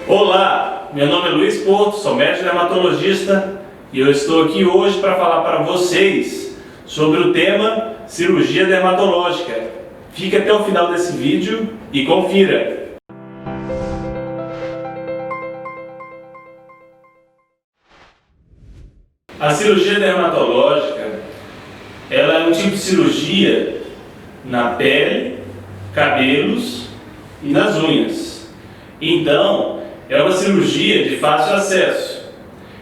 Olá, meu nome é Luiz Porto, sou médico dermatologista e eu estou aqui hoje para falar para vocês sobre o tema cirurgia dermatológica. Fique até o final desse vídeo e confira! A cirurgia dermatológica ela é um tipo de cirurgia na pele, cabelos e nas unhas. Então, é uma cirurgia de fácil acesso.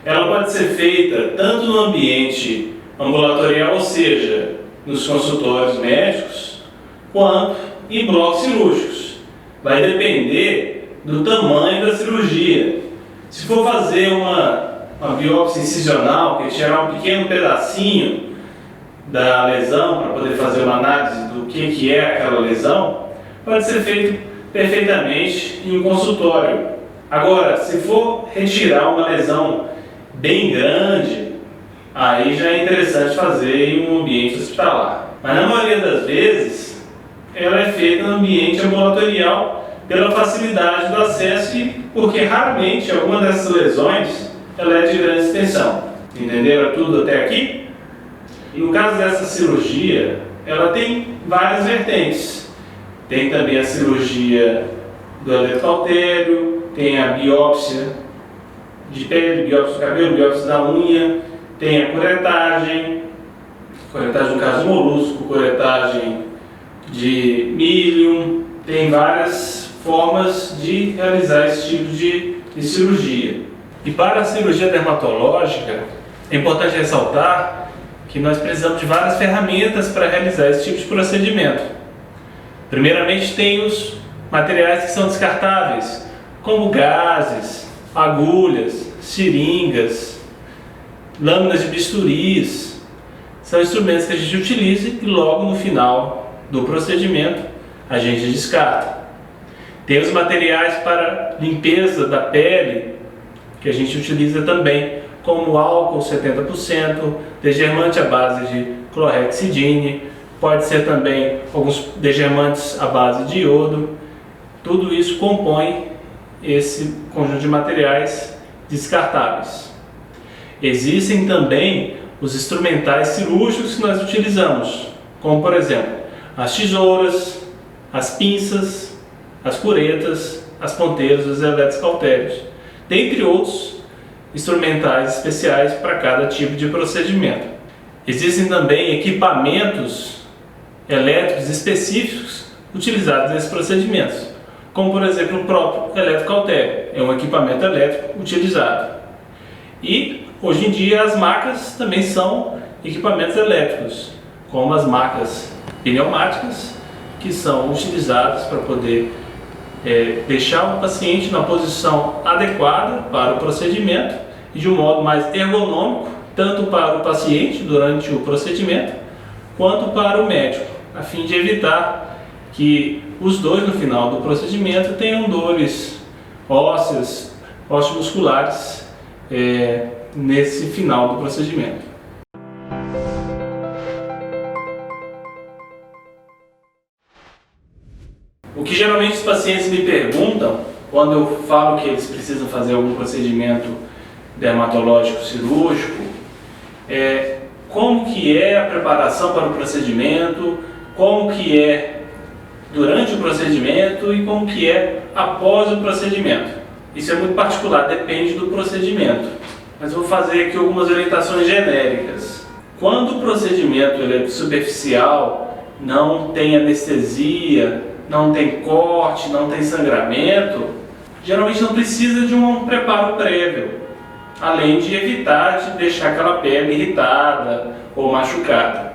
Ela pode ser feita tanto no ambiente ambulatorial, ou seja, nos consultórios médicos, quanto em blocos cirúrgicos. Vai depender do tamanho da cirurgia. Se for fazer uma biópsia incisional, que é tirar um pequeno pedacinho da lesão para poder fazer uma análise do que é aquela lesão, pode ser feito perfeitamente em um consultório. Agora, se for retirar uma lesão bem grande, aí já é interessante fazer em um ambiente hospitalar. Mas na maioria das vezes, ela é feita no ambiente ambulatorial pela facilidade do acesso e porque raramente alguma dessas lesões ela é de grande extensão. Entenderam tudo até aqui? E no caso dessa cirurgia, ela tem várias vertentes. Tem também a cirurgia do eletrocautério, tem a biópsia de pele, biópsia do cabelo, biópsia da unha, tem a curetagem no caso do molusco, curetagem de milho, tem várias formas de realizar esse tipo de cirurgia. E para a cirurgia dermatológica, é importante ressaltar que nós precisamos de várias ferramentas para realizar esse tipo de procedimento. Primeiramente, tem os materiais que são descartáveis, como gases, agulhas, seringas, lâminas de bisturis. São instrumentos que a gente utiliza e logo no final do procedimento a gente descarta. Tem os materiais para limpeza da pele que a gente utiliza também, como álcool 70%, degermante à base de clorhexidine, pode ser também alguns degermantes à base de iodo. Tudo isso compõe esse conjunto de materiais descartáveis. Existem também os instrumentais cirúrgicos que nós utilizamos, como por exemplo, as tesouras, as pinças, as curetas, as ponteiras, os eletrocautérios, dentre outros instrumentais especiais para cada tipo de procedimento. Existem também equipamentos elétricos específicos utilizados nesses procedimentos, como por exemplo o próprio eletrocautério, é um equipamento elétrico utilizado. E hoje em dia as macas também são equipamentos elétricos, como as macas pneumáticas, que são utilizadas para poder deixar o paciente na posição adequada para o procedimento e de um modo mais ergonômico, tanto para o paciente durante o procedimento, quanto para o médico, a fim de evitar que os dois no final do procedimento tenham dores ósseas, osteomusculares nesse final do procedimento. O que geralmente os pacientes me perguntam quando eu falo que eles precisam fazer algum procedimento dermatológico cirúrgico é como que é a preparação para o procedimento, como que é durante o procedimento e como que é após o procedimento. Isso é muito particular, depende do procedimento. Mas eu vou fazer aqui algumas orientações genéricas. Quando o procedimento ele é superficial, não tem anestesia, não tem corte, não tem sangramento, geralmente não precisa de um preparo prévio, além de evitar de deixar aquela pele irritada ou machucada.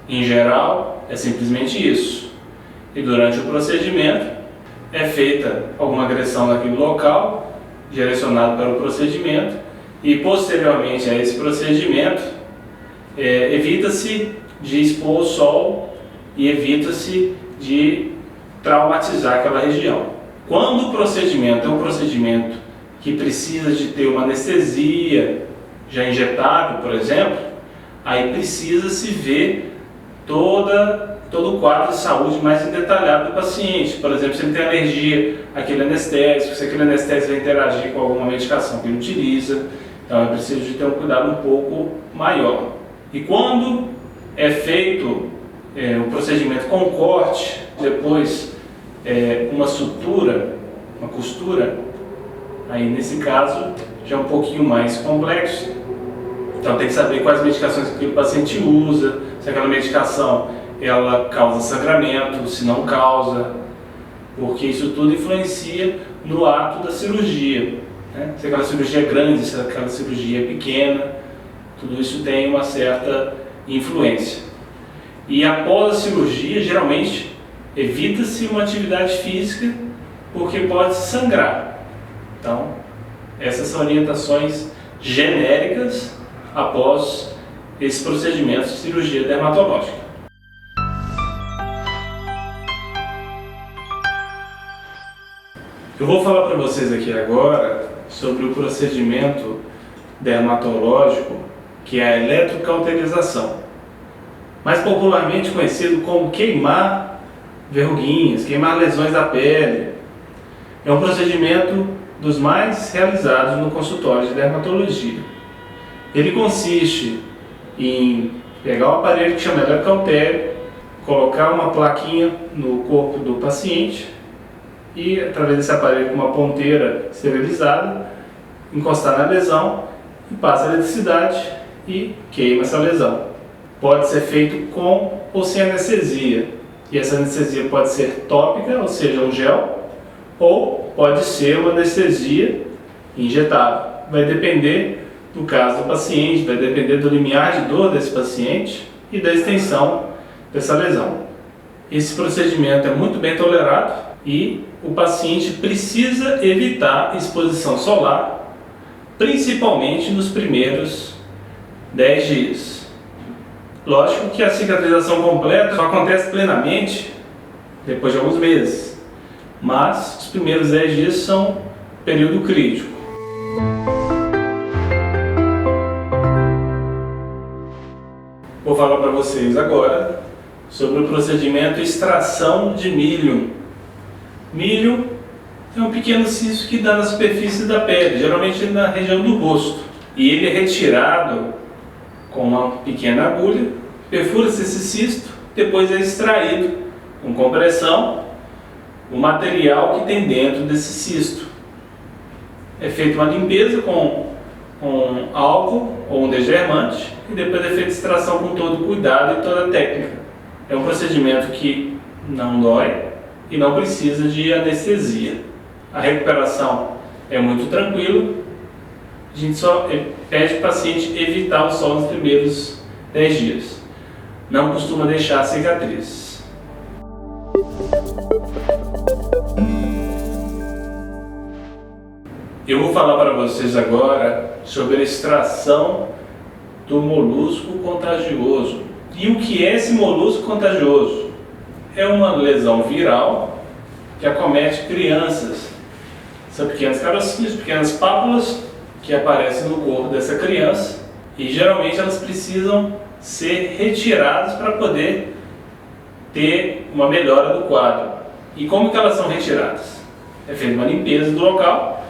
Em geral, é simplesmente isso. E durante o procedimento, é feita alguma agressão naquele local, direcionado para o procedimento, e posteriormente a esse procedimento, evita-se de expor o sol e evita-se de traumatizar aquela região. Quando o procedimento é um procedimento que precisa de ter uma anestesia já injetável, por exemplo, aí precisa se ver todo o quadro de saúde mais detalhado do paciente. Por exemplo, se ele tem alergia àquele anestésico, se aquele anestésico vai interagir com alguma medicação que ele utiliza, então é preciso de ter um cuidado um pouco maior. E quando é feito o procedimento com corte, depois uma sutura, uma costura, aí nesse caso já é um pouquinho mais complexo. Então tem que saber quais medicações que o paciente usa, se aquela medicação ela causa sangramento, se não causa, porque isso tudo influencia no ato da cirurgia, né? Se aquela cirurgia é grande, se aquela cirurgia é pequena, tudo isso tem uma certa influência. E após a cirurgia, geralmente, evita-se uma atividade física porque pode sangrar. Então, essas são orientações genéricas após esse procedimento de cirurgia dermatológica. Eu vou falar para vocês aqui agora sobre o procedimento dermatológico, que é a eletrocauterização, mais popularmente conhecido como queimar verruguinhas, queimar lesões da pele. É um procedimento dos mais realizados no consultório de dermatologia. Ele consiste em pegar o aparelho que chama eletrocautério, colocar uma plaquinha no corpo do paciente e, através desse aparelho com uma ponteira esterilizada, encostar na lesão e passa a eletricidade e queima essa lesão. Pode ser feito com ou sem anestesia, e essa anestesia pode ser tópica, ou seja, um gel, ou pode ser uma anestesia injetável. Vai depender do caso do paciente, vai depender do limiar de dor desse paciente e da extensão dessa lesão. Esse procedimento é muito bem tolerado e o paciente precisa evitar exposição solar, principalmente nos primeiros 10 dias. Lógico que a cicatrização completa só acontece plenamente depois de alguns meses, mas os primeiros 10 dias são período crítico. Vou falar para vocês agora sobre o procedimento extração de milho. Milho é um pequeno cisto que dá na superfície da pele, geralmente na região do rosto. E ele é retirado com uma pequena agulha, perfura-se esse cisto, depois é extraído com compressão o material que tem dentro desse cisto. É feita uma limpeza com álcool ou um desgermante e depois é feita a extração com todo cuidado e toda a técnica. É um procedimento que não dói e não precisa de anestesia. A recuperação é muito tranquila. A gente só pede para o paciente evitar o sol nos primeiros 10 dias. Não costuma deixar cicatriz. Eu vou falar para vocês agora sobre a extração do molusco contagioso. E o que é esse molusco contagioso? É uma lesão viral que acomete crianças. São pequenos carocinhos, pequenas pápulas que aparecem no corpo dessa criança e geralmente elas precisam ser retiradas para poder ter uma melhora do quadro. E como que elas são retiradas? É feita uma limpeza do local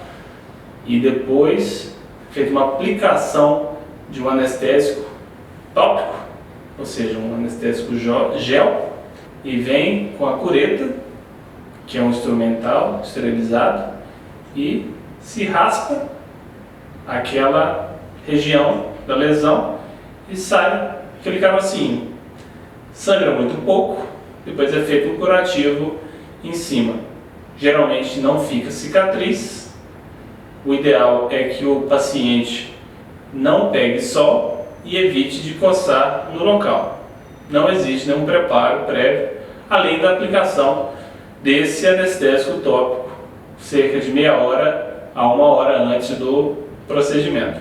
e depois feita uma aplicação de um anestésico tópico, ou seja, um anestésico gel, e vem com a cureta, que é um instrumental esterilizado, e se raspa aquela região da lesão e sai aquele carocinho. Sangra muito pouco, depois é feito um curativo em cima. Geralmente não fica cicatriz. O ideal é que o paciente não pegue sol e evite de coçar no local. Não existe nenhum preparo prévio, além da aplicação desse anestésico tópico, cerca de meia hora a 1 hora antes do procedimento.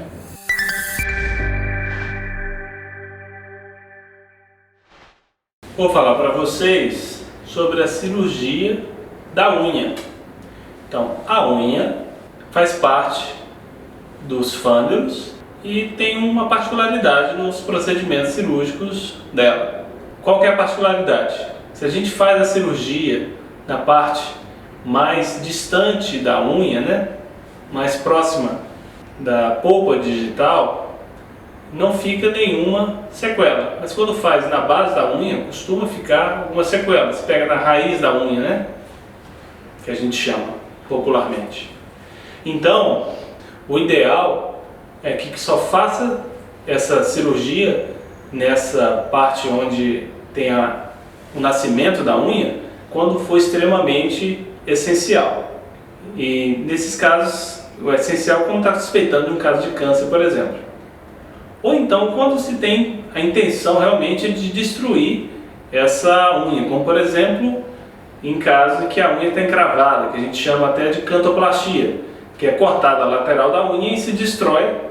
Vou falar para vocês sobre a cirurgia da unha. Então, a unha faz parte dos fândulos e tem uma particularidade nos procedimentos cirúrgicos dela. Qual que é a particularidade? Se a gente faz a cirurgia na parte mais distante da unha, né, mais próxima da polpa digital, não fica nenhuma sequela. Mas quando faz na base da unha, costuma ficar alguma sequela. Você pega na raiz da unha, né, que a gente chama popularmente. Então, o ideal é que só faça essa cirurgia nessa parte onde tem o nascimento da unha, quando for extremamente essencial. E nesses casos, o essencial quando está suspeitando de um caso de câncer, por exemplo. Ou então quando se tem a intenção realmente de destruir essa unha, como por exemplo, em caso em que a unha está encravada, que a gente chama até de cantoplastia, que é cortada a lateral da unha e se destrói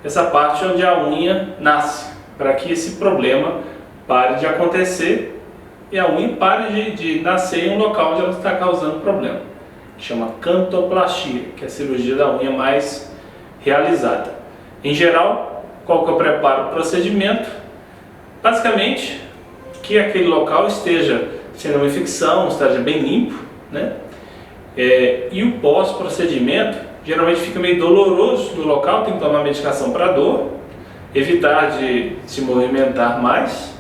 essa parte onde a unha nasce, para que esse problema pare de acontecer e a unha pare de nascer em um local onde ela está causando problema, que chama cantoplastia, que é a cirurgia da unha mais realizada. Em geral, qual que é o preparo do procedimento? Basicamente, que aquele local esteja sem uma infecção, esteja bem limpo, né? E o pós-procedimento geralmente fica meio doloroso no local, tem que tomar medicação para dor, evitar de se movimentar mais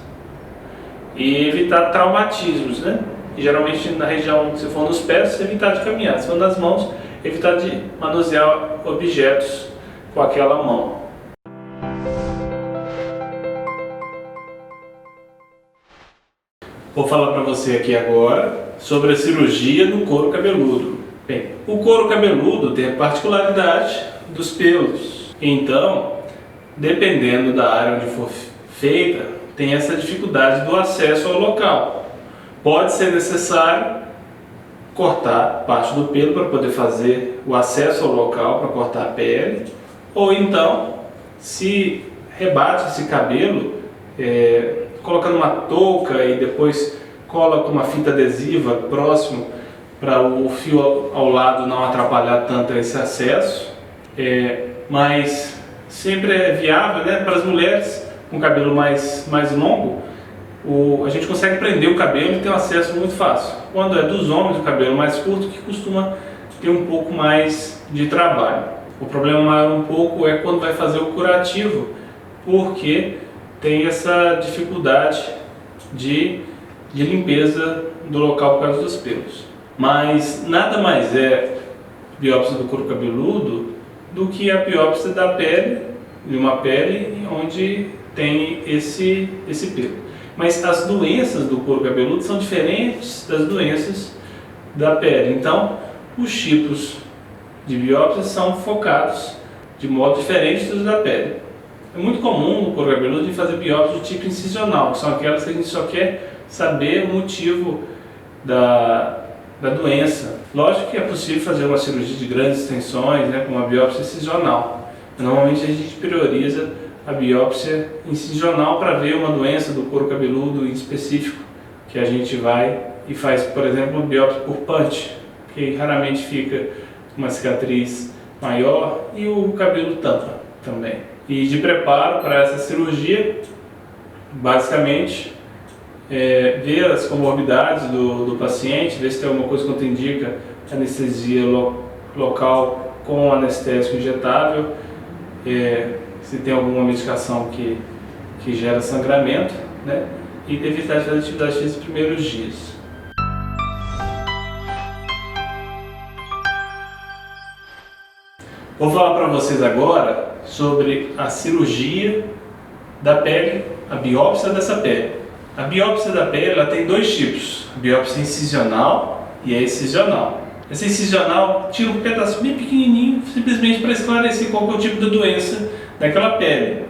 e evitar traumatismos, né? E geralmente na região, se for nos pés, evitar de caminhar, se for nas mãos, evitar de manusear objetos com aquela mão. Vou falar para você aqui agora sobre a cirurgia no couro cabeludo. Bem, o couro cabeludo tem a particularidade dos pelos. Então, dependendo da área onde for feita, tem essa dificuldade do acesso ao local. Pode ser necessário cortar parte do pelo para poder fazer o acesso ao local, para cortar a pele, ou então se rebate esse cabelo colocando uma touca e depois cola com uma fita adesiva próximo para o fio ao lado não atrapalhar tanto esse acesso, mas sempre é viável, né, para as mulheres com cabelo mais longo. A gente consegue prender o cabelo e ter um acesso muito fácil. Quando é dos homens, o cabelo mais curto, que costuma ter um pouco mais de trabalho. O problema maior um pouco é quando vai fazer o curativo, porque tem essa dificuldade de limpeza do local por causa dos pelos. Mas nada mais é biópsia do couro cabeludo do que a biópsia da pele, de uma pele onde tem esse pelo. Mas as doenças do couro cabeludo são diferentes das doenças da pele. Então, os tipos de biópsia são focados de modo diferente dos da pele. É muito comum no couro cabeludo de fazer biópsia do tipo incisional, que são aquelas que a gente só quer saber o motivo da doença. Lógico que é possível fazer uma cirurgia de grandes extensões, né, com uma biópsia incisional. Normalmente a gente prioriza a biópsia incisional para ver uma doença do couro cabeludo em específico, que a gente vai e faz, por exemplo, uma biópsia por punch, que raramente fica uma cicatriz maior e o cabelo tampa também. E de preparo para essa cirurgia, basicamente, ver as comorbidades do paciente, ver se tem alguma coisa que indica anestesia local com anestésico injetável, se tem alguma medicação que gera sangramento, né? E evitar de fazer atividade física nos primeiros dias. Vou falar para vocês agora sobre a cirurgia da pele, a biópsia dessa pele. A biópsia da pele ela tem dois tipos, a biópsia incisional e a excisional. Essa incisional tira um pedaço bem pequenininho, simplesmente para esclarecer qual é o tipo de doença daquela pele.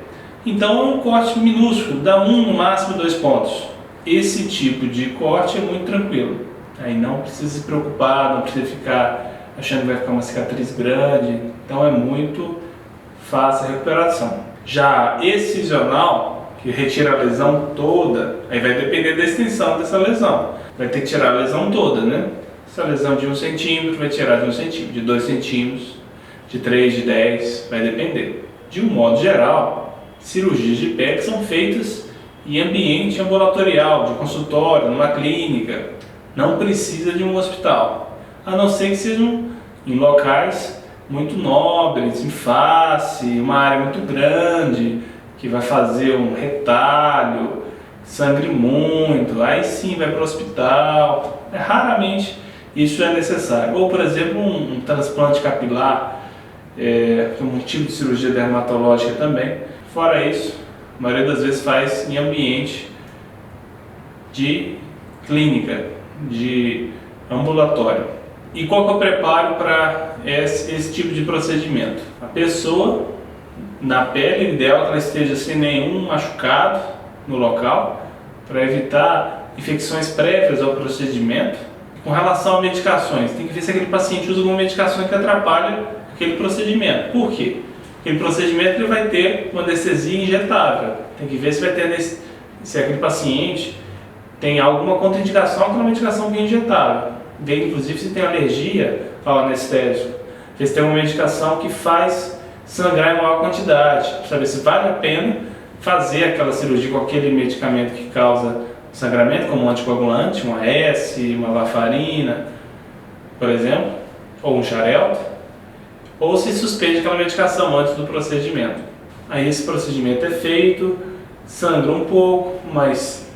Então é um corte minúsculo, dá no máximo 2 pontos. Esse tipo de corte é muito tranquilo. Aí não precisa se preocupar, não precisa ficar achando que vai ficar uma cicatriz grande. Então é muito fácil a recuperação. Já a excisional, que retira a lesão toda, aí vai depender da extensão dessa lesão. Vai ter que tirar a lesão toda, né? Essa lesão de 1 centímetro vai tirar de 1 centímetro, de 2 centímetros, de 3, de 10, vai depender. De um modo geral, cirurgias de pele são feitas em ambiente ambulatorial, de consultório, numa clínica. Não precisa de um hospital, a não ser que sejam em locais muito nobres, em face, uma área muito grande, que vai fazer um retalho, sangre muito, aí sim vai para o hospital. Raramente isso é necessário. Ou, por exemplo, um transplante capilar, um tipo de cirurgia dermatológica também. Fora isso, a maioria das vezes faz em ambiente de clínica, de ambulatório. E qual que é o preparo para esse tipo de procedimento? A pessoa, na pele, o ideal é que ela esteja sem nenhum machucado no local, para evitar infecções prévias ao procedimento. Com relação a medicações, tem que ver se aquele paciente usa alguma medicação que atrapalhe aquele procedimento. Por quê? Aquele procedimento ele vai ter uma anestesia injetável. Tem que ver se vai ter se aquele paciente tem alguma contraindicação com uma medicação bem injetável. Ver inclusive se tem alergia ao anestésico. Ver se tem uma medicação que faz sangrar em maior quantidade. Saber se vale a pena fazer aquela cirurgia com aquele medicamento que causa sangramento, como um anticoagulante, uma AS, uma varfarina, por exemplo, ou um Xarelto, ou se suspende aquela medicação antes do procedimento. Aí esse procedimento é feito, sangra um pouco, mas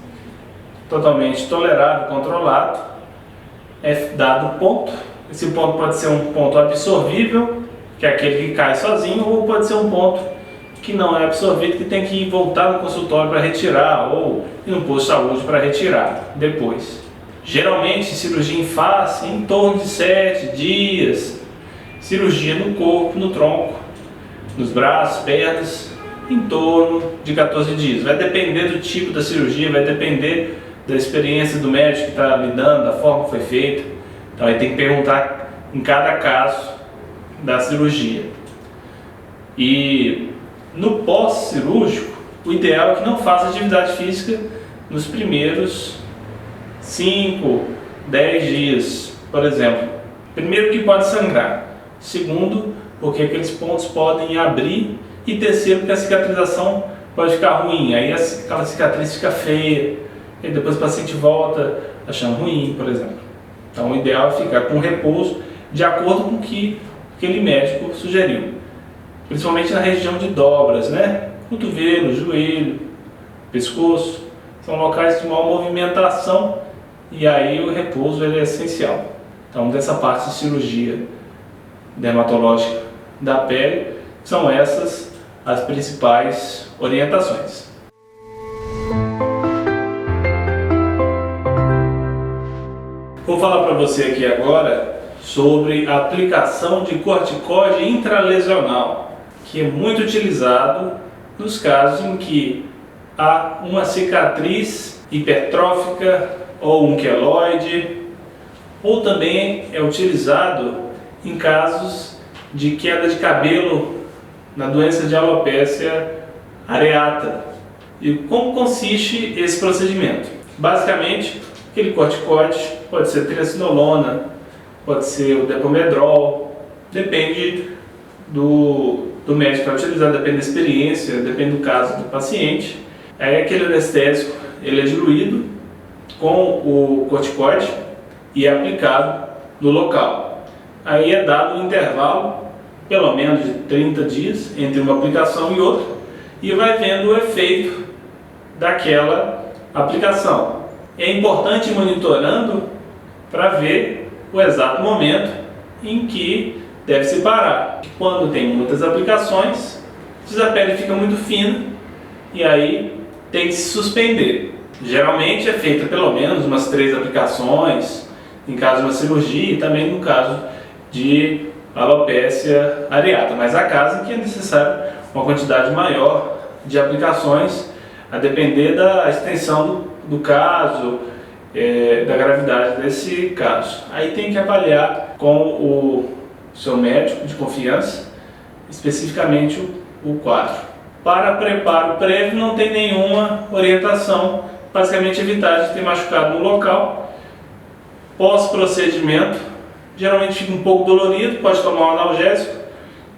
totalmente tolerável, controlado, é dado ponto. Esse ponto pode ser um ponto absorvível, que é aquele que cai sozinho, ou pode ser um ponto que não é absorvido, que tem que voltar no consultório para retirar, ou ir no posto de saúde para retirar depois. Geralmente, cirurgia em face, em torno de 7 dias. Cirurgia no corpo, no tronco, nos braços, pernas, em torno de 14 dias. Vai depender do tipo da cirurgia, vai depender da experiência do médico que está lidando, da forma que foi feita. Então, aí tem que perguntar em cada caso da cirurgia. E no pós-cirúrgico, o ideal é que não faça atividade física nos primeiros 5, 10 dias, por exemplo. Primeiro, que pode sangrar. Segundo, porque aqueles pontos podem abrir. E terceiro, porque a cicatrização pode ficar ruim. Aí aquela cicatriz fica feia. E depois o paciente volta achando ruim, por exemplo. Então o ideal é ficar com repouso de acordo com o que aquele médico sugeriu. Principalmente na região de dobras, né? Cotovelo, joelho, pescoço. São locais de maior movimentação e aí o repouso ele é essencial. Então dessa parte de cirurgia dermatológica da pele, são essas as principais orientações. Vou falar para você aqui agora sobre a aplicação de corticóide intralesional, que é muito utilizado nos casos em que há uma cicatriz hipertrófica ou um queloide, ou também é utilizado em casos de queda de cabelo na doença de alopecia areata. E como consiste esse procedimento? Basicamente, aquele corticóide pode ser triacinolona, pode ser o depomedrol, depende do médico que vai utilizar, depende da experiência, depende do caso do paciente. Aí aquele anestésico ele é diluído com o corticóide e é aplicado no local. Aí é dado um intervalo, pelo menos de 30 dias, entre uma aplicação e outra, e vai vendo o efeito daquela aplicação. É importante ir monitorando para ver o exato momento em que deve se parar. Quando tem muitas aplicações, a pele fica muito fina e aí tem que se suspender. Geralmente é feita pelo menos umas 3 aplicações, em caso de uma cirurgia e também no caso de alopecia areata, mas há casos em que é necessário uma quantidade maior de aplicações, a depender da extensão do caso, da gravidade desse caso. Aí tem que avaliar com o seu médico de confiança, especificamente o quadro. Para preparo prévio não tem nenhuma orientação, basicamente evitar de ter machucado no local. Pós-procedimento, geralmente fica um pouco dolorido, pode tomar um analgésico,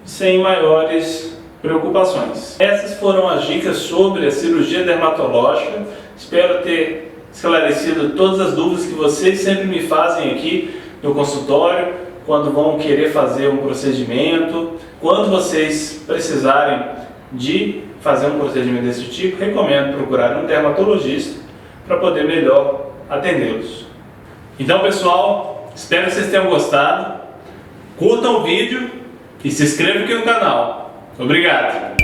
sem maiores preocupações. Essas foram as dicas sobre a cirurgia dermatológica. Espero ter esclarecido todas as dúvidas que vocês sempre me fazem aqui no consultório, quando vão querer fazer um procedimento. Quando vocês precisarem de fazer um procedimento desse tipo, recomendo procurar um dermatologista para poder melhor atendê-los. Então, pessoal, espero que vocês tenham gostado. Curtam o vídeo e se inscrevam aqui no canal. Obrigado!